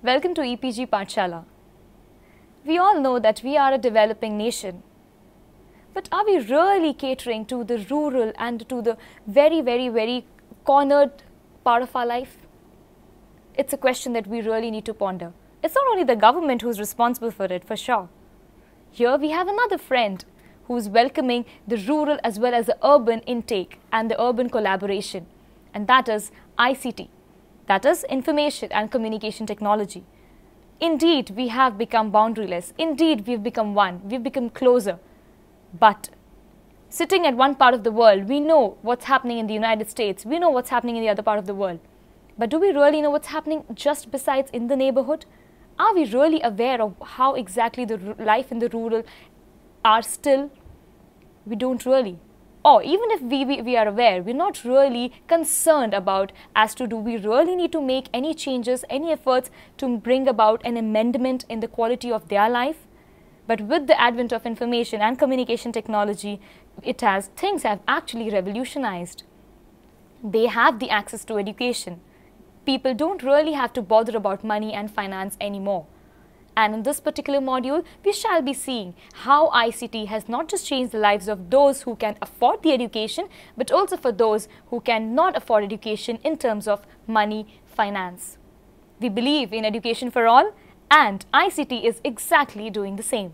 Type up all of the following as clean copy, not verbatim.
Welcome to EPG Pathshala. We all know that we are a developing nation. But are we really catering to the rural and to the very cornered part of our life? It's a question that we really need to ponder. It's not only the government who's responsible for it, for sure. Here we have another friend who's welcoming the rural as well as the urban intake and the urban collaboration, and that is ICT, that is Information and Communication Technology. Indeed, we have become boundaryless. Indeed, we've become one. We've become closer. But sitting at one part of the world, we know what's happening in the United States. We know what's happening in the other part of the world. But do we really know what's happening just besides in the neighborhood? Are we really aware of how exactly the life in the rural are still? We don't really. Or even if we are aware, we're not really concerned about as to do we really need to make any changes, any efforts to bring about an amendment in the quality of their life. But with the advent of information and communication technology, things have actually revolutionized. They have the access to education. People don't really have to bother about money and finance anymore. And in this particular module, we shall be seeing how ICT has not just changed the lives of those who can afford the education, but also for those who cannot afford education in terms of money, finance. We believe in education for all, and ICT is exactly doing the same.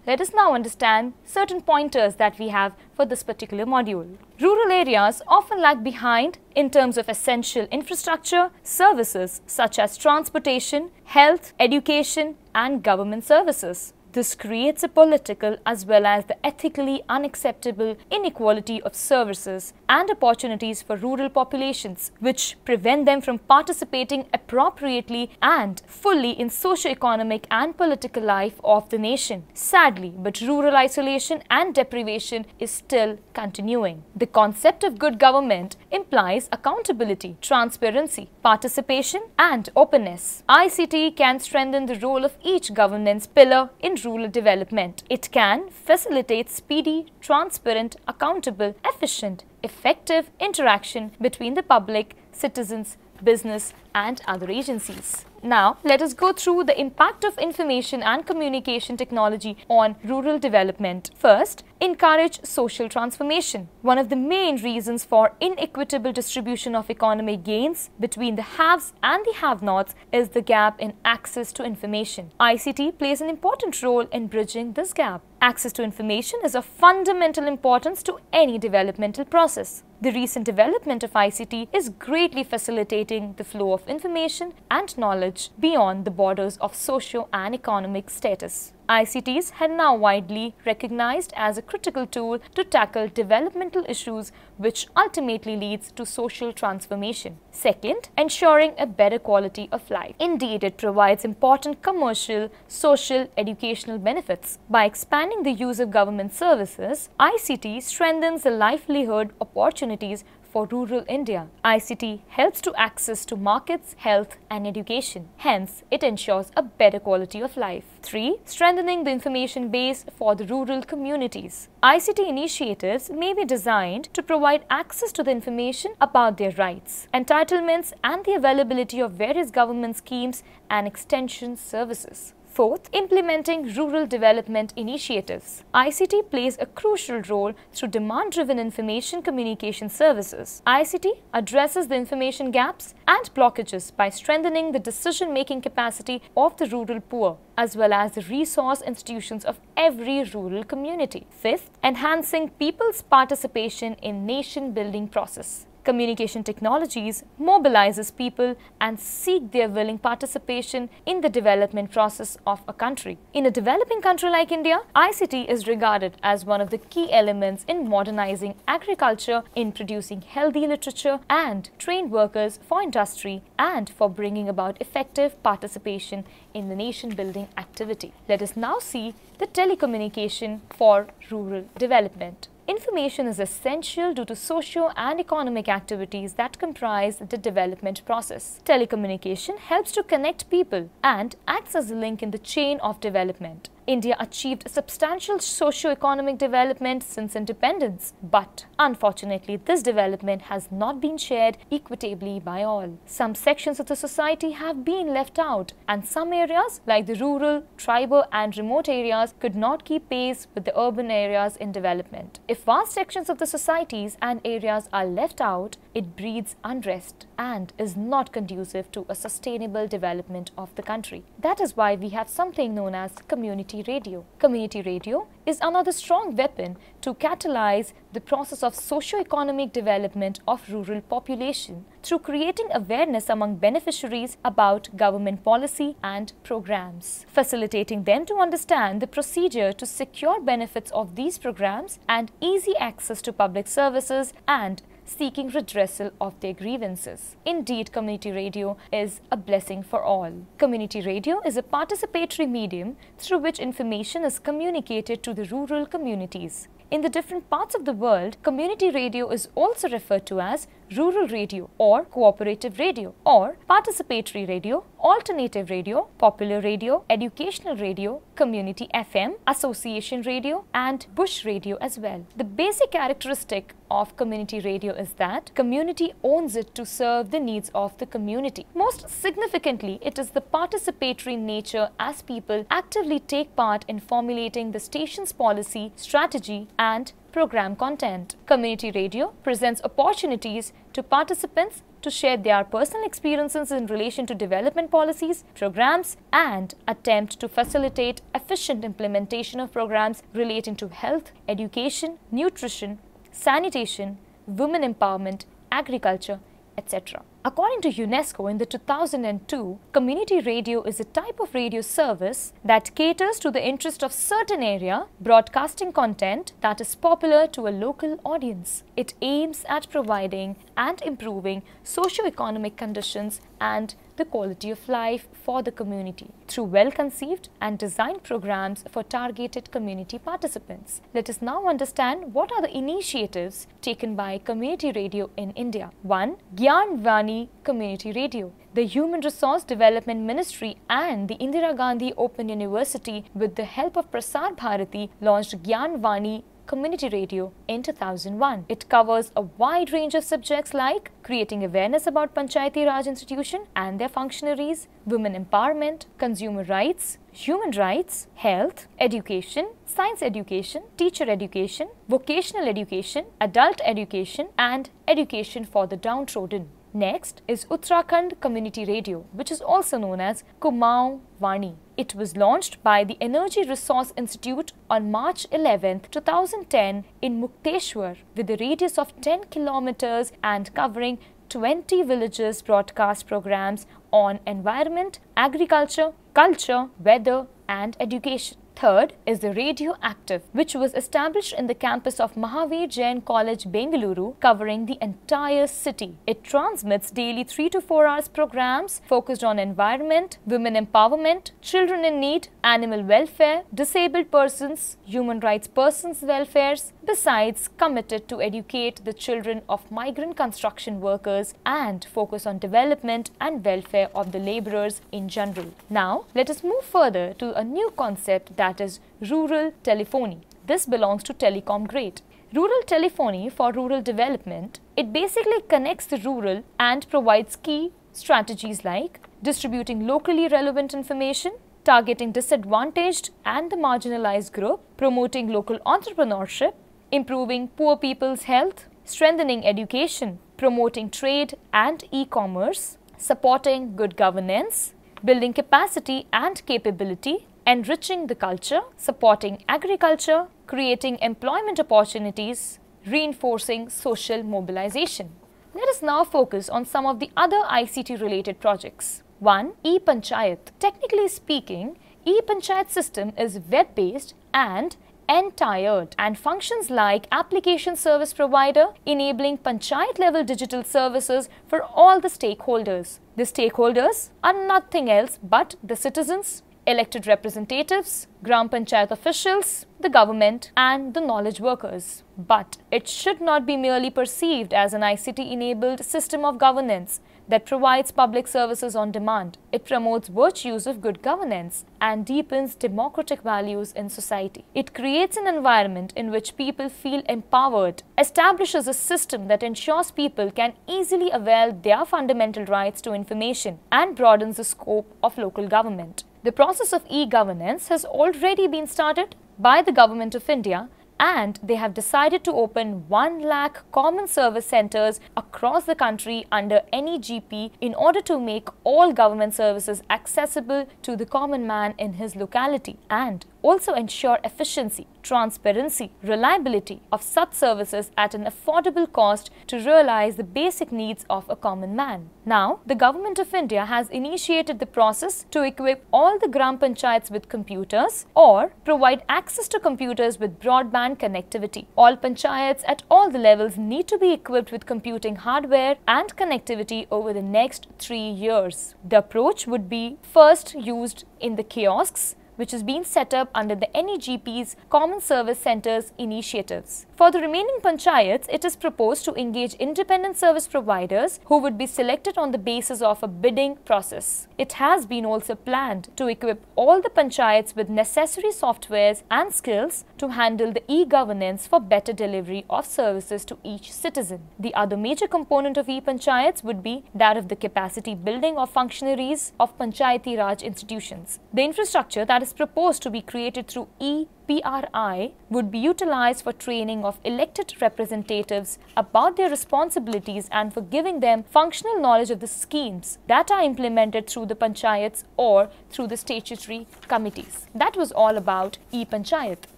Let us now understand certain pointers that we have for this particular module. Rural areas often lag behind in terms of essential infrastructure, services such as transportation, health, education, and government services. This creates a political as well as the ethically unacceptable inequality of services and opportunities for rural populations, which prevent them from participating appropriately and fully in socio-economic and political life of the nation. Sadly, but rural isolation and deprivation is still continuing. The concept of good government implies accountability, transparency, participation, and openness. ICT can strengthen the role of each governance pillar in rural development. It can facilitate speedy, transparent, accountable, efficient, effective interaction between the public, citizens, business, and other agencies. Now, let us go through the impact of information and communication technology on rural development. First, encourage social transformation. One of the main reasons for inequitable distribution of economic gains between the haves and the have-nots is the gap in access to information. ICT plays an important role in bridging this gap. Access to information is of fundamental importance to any developmental process. The recent development of ICT is greatly facilitating the flow of information and knowledge beyond the borders of socio and economic status. ICTs are now widely recognized as a critical tool to tackle developmental issues, which ultimately leads to social transformation. Second, ensuring a better quality of life. Indeed, it provides important commercial, social, educational benefits. By expanding the use of government services, ICT strengthens the livelihood opportunities for rural India. ICT helps to access to markets, health, and education. Hence, it ensures a better quality of life. 3. Strengthening the information base for the rural communities. ICT initiatives may be designed to provide access to the information about their rights, entitlements, and the availability of various government schemes and extension services. Fourth, implementing rural development initiatives. ICT plays a crucial role through demand-driven information communication services. ICT addresses the information gaps and blockages by strengthening the decision-making capacity of the rural poor, as well as the resource institutions of every rural community. Fifth, enhancing people's participation in nation-building process. Communication technologies mobilizes people and seek their willing participation in the development process of a country. In a developing country like India, ICT is regarded as one of the key elements in modernizing agriculture, in producing healthy literature and trained workers for industry, and for bringing about effective participation in the nation-building activity. Let us now see the telecommunication for rural development. Information is essential due to socio and economic activities that comprise the development process. Telecommunication helps to connect people and acts as a link in the chain of development. India achieved substantial socio-economic development since independence, but unfortunately this development has not been shared equitably by all. Some sections of the society have been left out, and some areas like the rural, tribal and remote areas could not keep pace with the urban areas in development. If vast sections of the societies and areas are left out, it breeds unrest and is not conducive to a sustainable development of the country. That is why we have something known as community radio. Community radio is another strong weapon to catalyze the process of socio-economic development of rural population through creating awareness among beneficiaries about government policy and programs, facilitating them to understand the procedure to secure benefits of these programs and easy access to public services and seeking redressal of their grievances. Indeed, community radio is a blessing for all. Community radio is a participatory medium through which information is communicated to the rural communities. In the different parts of the world, community radio is also referred to as rural radio or cooperative radio or participatory radio, alternative radio, popular radio, educational radio, community FM, association radio and bush radio as well. The basic characteristic of community radio is that community owns it to serve the needs of the community. Most significantly, it is the participatory nature as people actively take part in formulating the station's policy, strategy and program content. Community radio presents opportunities to participants to share their personal experiences in relation to development policies, programs, and attempt to facilitate efficient implementation of programs relating to health, education, nutrition, sanitation, women empowerment, agriculture, etc. According to UNESCO in the 2002, community radio is a type of radio service that caters to the interest of certain area, broadcasting content that is popular to a local audience. It aims at providing and improving socio-economic conditions and the quality of life for the community through well-conceived and designed programs for targeted community participants. Let us now understand what are the initiatives taken by community radio in India. 1. Gyan Vani Community Radio. The Human Resource Development Ministry and the Indira Gandhi Open University with the help of Prasar Bharati launched Gyan Vani Community Radio in 2001. It covers a wide range of subjects like creating awareness about Panchayati Raj institution and their functionaries, women empowerment, consumer rights, human rights, health, education, science education, teacher education, vocational education, adult education and education for the downtrodden. Next is Uttarakhand Community Radio, which is also known as Kumaon Vani. It was launched by the Energy Resource Institute on March 11, 2010 in Mukteshwar with a radius of 10 kilometers and covering 20 villages broadcast programs on environment, agriculture, culture, weather and education. Third is the Radio Active, which was established in the campus of Mahavir Jain College, Bengaluru, covering the entire city. It transmits daily 3 to 4 hours programs focused on environment, women empowerment, children in need, animal welfare, disabled persons, human rights persons' welfares, besides committed to educate the children of migrant construction workers and focus on development and welfare of the laborers in general. Now, let us move further to a new concept that is rural telephony. This belongs to telecom grade. Rural telephony for rural development, it basically connects the rural and provides key strategies like distributing locally relevant information, targeting disadvantaged and the marginalized group, promoting local entrepreneurship, improving poor people's health, strengthening education, promoting trade and e-commerce, supporting good governance, building capacity and capability, enriching the culture, supporting agriculture, creating employment opportunities, reinforcing social mobilization. Let us now focus on some of the other ICT related projects. 1. E-Panchayat. Technically speaking, E-Panchayat system is web-based and end-tired and functions like application service provider, enabling panchayat level digital services for all the stakeholders. The stakeholders are nothing else but the citizens, elected representatives, Gram Panchayat officials, the government and the knowledge workers. But it should not be merely perceived as an ICT-enabled system of governance. that provides public services on demand. It promotes virtues of good governance and deepens democratic values in society. It creates an environment in which people feel empowered, establishes a system that ensures people can easily avail their fundamental rights to information, and broadens the scope of local government. The process of e-governance has already been started by the Government of India, and they have decided to open 1 lakh common service centers across the country under any GP in order to make all government services accessible to the common man in his locality, and also ensure efficiency, transparency, reliability of such services at an affordable cost to realize the basic needs of a common man. Now, the Government of India has initiated the process to equip all the Gram Panchayats with computers or provide access to computers with broadband connectivity. All Panchayats at all the levels need to be equipped with computing hardware and connectivity over the next 3 years. The approach would be first used in the kiosks, which is being set up under the NEGP's Common Service Centers initiatives. For the remaining panchayats, it is proposed to engage independent service providers who would be selected on the basis of a bidding process. It has been also planned to equip all the panchayats with necessary softwares and skills to handle the e-governance for better delivery of services to each citizen. The other major component of e-panchayats would be that of the capacity building of functionaries of Panchayati Raj institutions. The infrastructure that is proposed to be created through E-PRI would be utilized for training of elected representatives about their responsibilities and for giving them functional knowledge of the schemes that are implemented through the panchayats or through the statutory committees. That was all about E-Panchayat.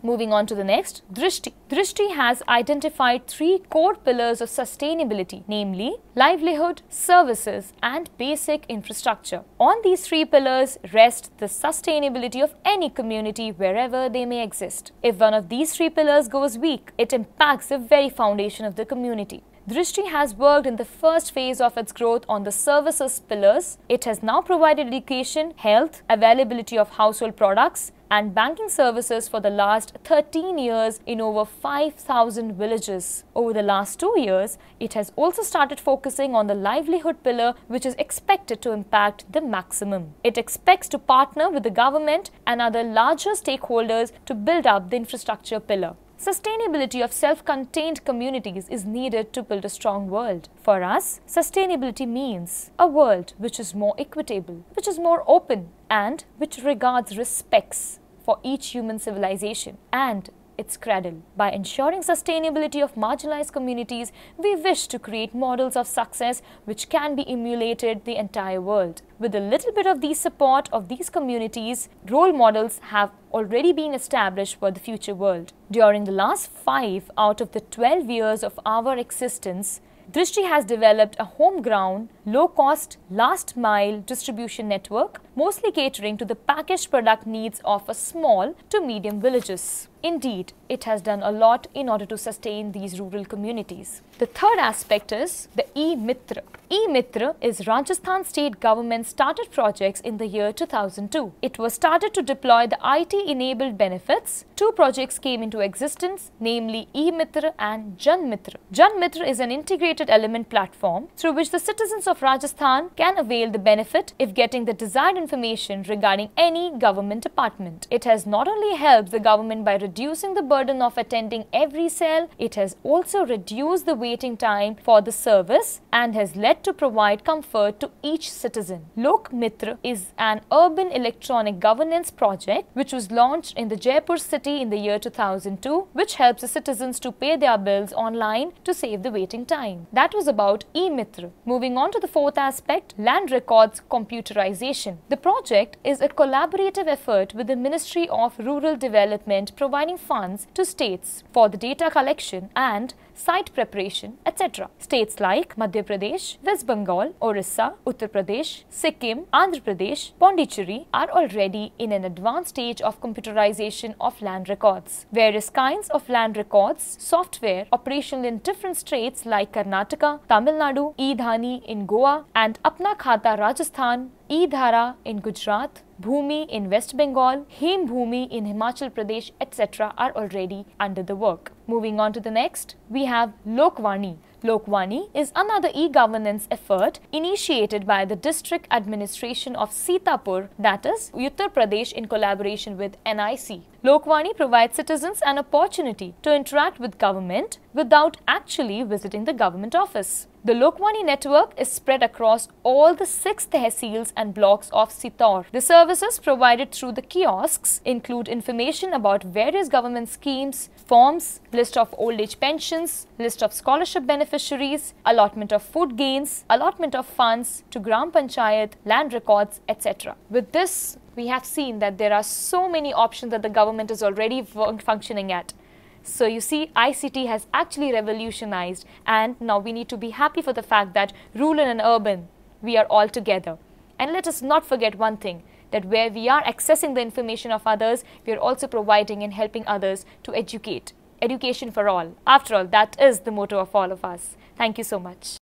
Moving on to the next, Drishti. Drishti has identified 3 core pillars of sustainability, namely livelihood, services, and basic infrastructure. On these 3 pillars rest the sustainability of any community wherever they may exist. If one of these 3 pillars goes weak, it impacts the very foundation of the community. Drishti has worked in the first phase of its growth on the services pillars. It has now provided education, health, availability of household products, and banking services for the last 13 years in over 5,000 villages. Over the last 2 years, it has also started focusing on the livelihood pillar, which is expected to impact the maximum. It expects to partner with the government and other larger stakeholders to build up the infrastructure pillar. Sustainability of self-contained communities is needed to build a strong world. For us, sustainability means a world which is more equitable, which is more open, and which regards respects for each human civilization and its cradle. By ensuring sustainability of marginalized communities, we wish to create models of success which can be emulated the entire world. With a little bit of the support of these communities, role models have already been established for the future world. During the last 5 out of the 12 years of our existence, Drishti has developed a home-ground, low-cost, last-mile distribution network, mostly catering to the packaged product needs of a small to medium villages. Indeed, it has done a lot in order to sustain these rural communities. The third aspect is the E-Mitra. E-Mitra is Rajasthan state government started projects in the year 2002. It was started to deploy the IT-enabled benefits. 2 projects came into existence, namely E-Mitra and Jan-Mitra. Jan-Mitra is an integrated element platform through which the citizens of Rajasthan can avail the benefit if getting the desired information regarding any government department. It has not only helped the government by reducing the burden of attending every cell, it has also reduced the waiting time for the service and has led to provide comfort to each citizen. Lok Mitra is an urban electronic governance project which was launched in the Jaipur city in the year 2002, which helps the citizens to pay their bills online to save the waiting time. That was about E-Mitra. Moving on to the fourth aspect, land records computerization. The project is a collaborative effort with the Ministry of Rural Development providing funds to states for the data collection and site preparation, etc. States like Madhya Pradesh, West Bengal, Orissa, Uttar Pradesh, Sikkim, Andhra Pradesh, Pondicherry are already in an advanced stage of computerization of land records. Various kinds of land records software operational in different states like Karnataka, Tamil Nadu, E-Dhani in Goa, and Apna Khata Rajasthan, E-Dhara in Gujarat, Bhumi in West Bengal, Hem Bhumi in Himachal Pradesh, etc. are already under the work. Moving on to the next, we have Lokvani. Lokwani is another e-governance effort initiated by the district administration of Sitapur, that is Uttar Pradesh, in collaboration with NIC. Lokwani provides citizens an opportunity to interact with government without actually visiting the government office. The Lokwani network is spread across all the 6 tehsils and blocks of Sitapur. The services provided through the kiosks include information about various government schemes, forms, list of old age pensions, list of scholarship beneficiaries, allotment of food gains, allotment of funds to Gram Panchayat, land records, etc. With this, we have seen that there are so many options that the government is already functioning at. So you see, ICT has actually revolutionized, and now we need to be happy for the fact that rural and urban, we are all together. And let us not forget one thing, that where we are accessing the information of others, we are also providing and helping others to educate. Education for all. After all, that is the motto of all of us. Thank you so much.